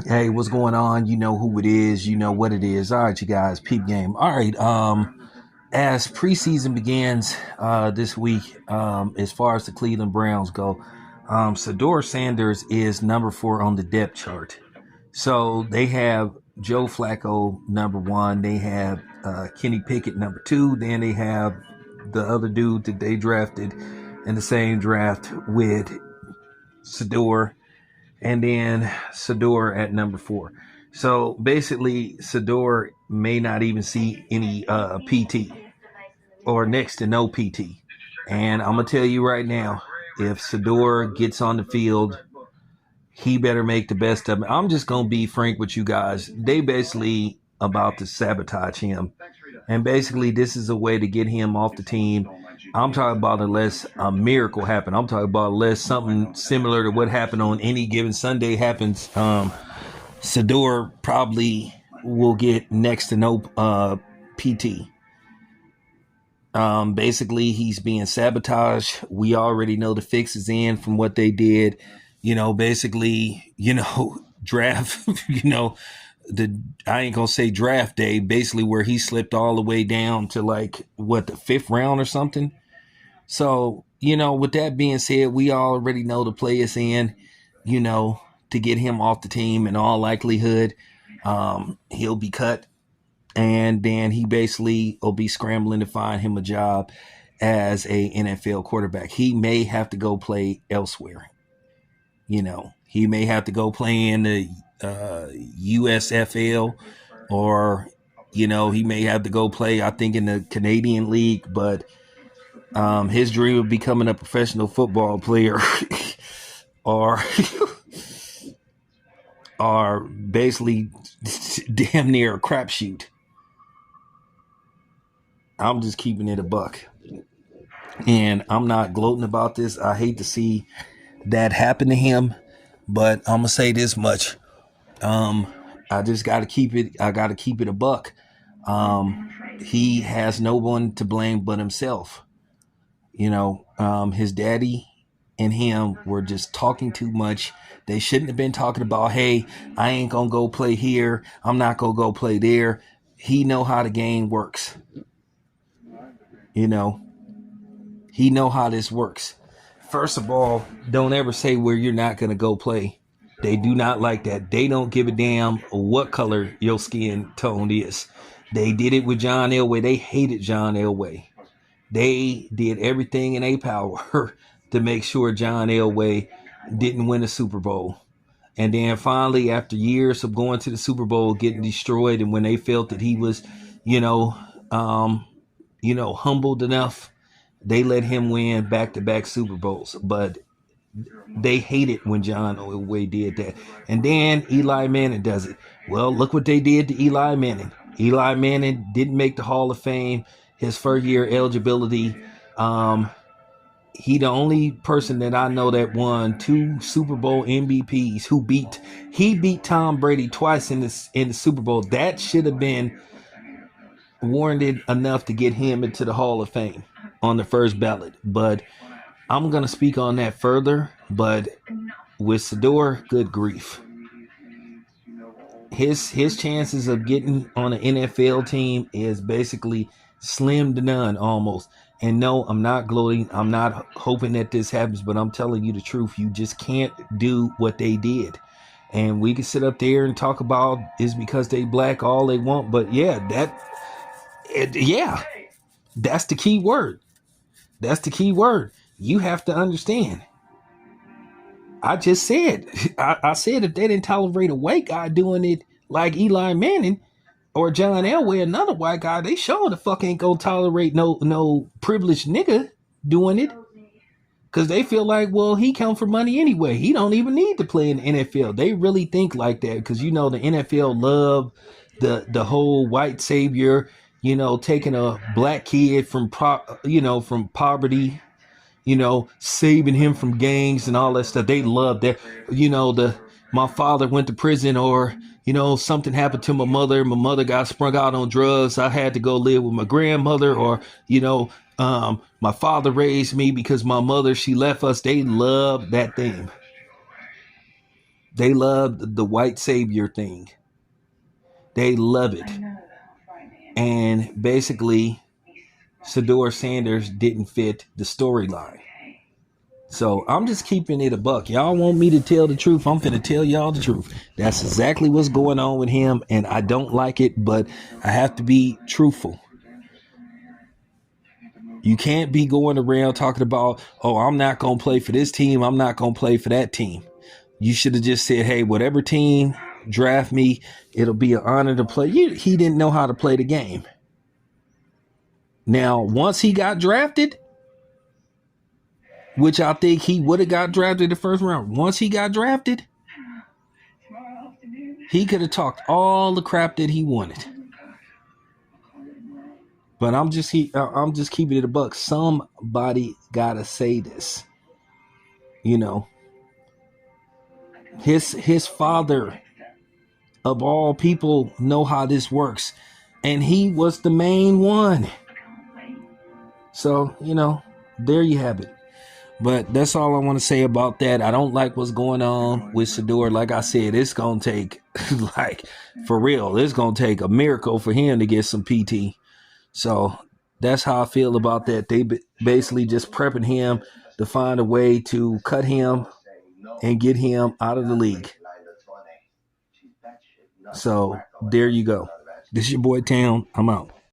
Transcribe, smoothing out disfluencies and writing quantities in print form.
Hey, what's going on? You know who it is. You know what it is. All right, you guys, peep game. All right. As preseason begins this week, as far as the Cleveland Browns go, Sador Sanders is number 4 on the depth chart. So they have Joe Flacco number 1. They have Kenny Pickett number 2. Then they have the other dude that they drafted in the same draft with Sador, and then Sador at number 4. So basically, Sador may not even see any PT or next to no PT. And I'm gonna tell you right now, if Sador gets on the field, he better make the best of it. I'm just gonna be frank with you guys. They basically about to sabotage him, and basically this is a way to get him off the team. I'm talking about unless a miracle happen. I'm talking about unless something similar to what happened on any given Sunday happens. Sador probably will get next to no PT. Basically, he's being sabotaged. We already know the fix is in from what they did. Basically, draft, the I ain't gonna say draft day, basically where he slipped all the way down to like what, the 5th round or something. So, with that being said, we already know the play is in, you know, to get him off the team in all likelihood. He'll be cut, and then he basically will be scrambling to find him a job as a NFL quarterback. He may have to go play elsewhere. He may have to go play in the USFL, or he may have to go play, I think, in the Canadian League. But his dream of becoming a professional football player or are basically damn near a crapshoot. I'm just keeping it a buck. And I'm not gloating about this. I hate to see that happen to him, but I'm gonna say this much. I just gotta keep it. I gotta keep it a buck. He has no one to blame but himself. His daddy and him were just talking too much. They shouldn't have been talking about, hey, I ain't gonna go play here. I'm not gonna go play there. He know how the game works. You know, he know how this works. First of all, don't ever say where you're not gonna go play. They do not like that. They don't give a damn what color your skin tone is. They did it with John Elway. They hated John Elway. They did everything in their power to make sure John Elway didn't win a Super Bowl. And then finally, after years of going to the Super Bowl, getting destroyed, and when they felt that he was, you know, um, humbled enough, they let him win back-to-back Super Bowls. But they hated when John Elway did that. And then Eli Manning does it. Well, look what they did to Eli Manning. Eli Manning didn't make the Hall of Fame. His first year eligibility. He the only person that I know that won 2 Super Bowl MVPs he beat Tom Brady twice in the Super Bowl. That should have been warranted enough to get him into the Hall of Fame on the first ballot. But I'm gonna speak on that further. But with Sador, good grief. His chances of getting on an NFL team is basically slim to none almost. And no, I'm not gloating. I'm not hoping that this happens, but I'm telling you the truth. You just can't do what they did. And we can sit up there and talk about is because they black all they want, but yeah, that's the key word. That's the key word. You have to understand. I just said, I said if they didn't tolerate a white guy doing it like Eli Manning or John Elway, another white guy, they sure the fuck ain't gonna tolerate no privileged nigga doing it. Cause they feel like, well, he come for money anyway. He don't even need to play in the NFL. They really think like that because the NFL love the whole white savior, taking a black kid from from poverty, saving him from gangs and all that stuff. They love that. My father went to prison, or something happened to my mother. My mother got sprung out on drugs. I had to go live with my grandmother, or my father raised me because my mother, she left us. They love that thing. They love the white savior thing. They love it. And basically, Shedeur Sanders didn't fit the storyline. So I'm just keeping it a buck. Y'all want me to tell the truth? I'm finna tell y'all the truth. That's exactly what's going on with him, and I don't like it, but I have to be truthful. You can't be going around talking about, oh, I'm not going to play for this team. I'm not going to play for that team. You should have just said, hey, whatever team draft me, it'll be an honor to play. He didn't know how to play the game. Now, once he got drafted, which I think he would have got drafted the first round. Once he got drafted, he could have talked all the crap that he wanted. But I'm just keeping it a buck. Somebody gotta say this. You know, his father of all people know how this works, and he was the main one. So, you know, there you have it. But that's all I want to say about that. I don't like what's going on with Shedeur. Like I said, it's going to take, like, for real, it's going to take a miracle for him to get some PT. So that's how I feel about that. They basically just prepping him to find a way to cut him and get him out of the league. So there you go. This is your boy Town. I'm out.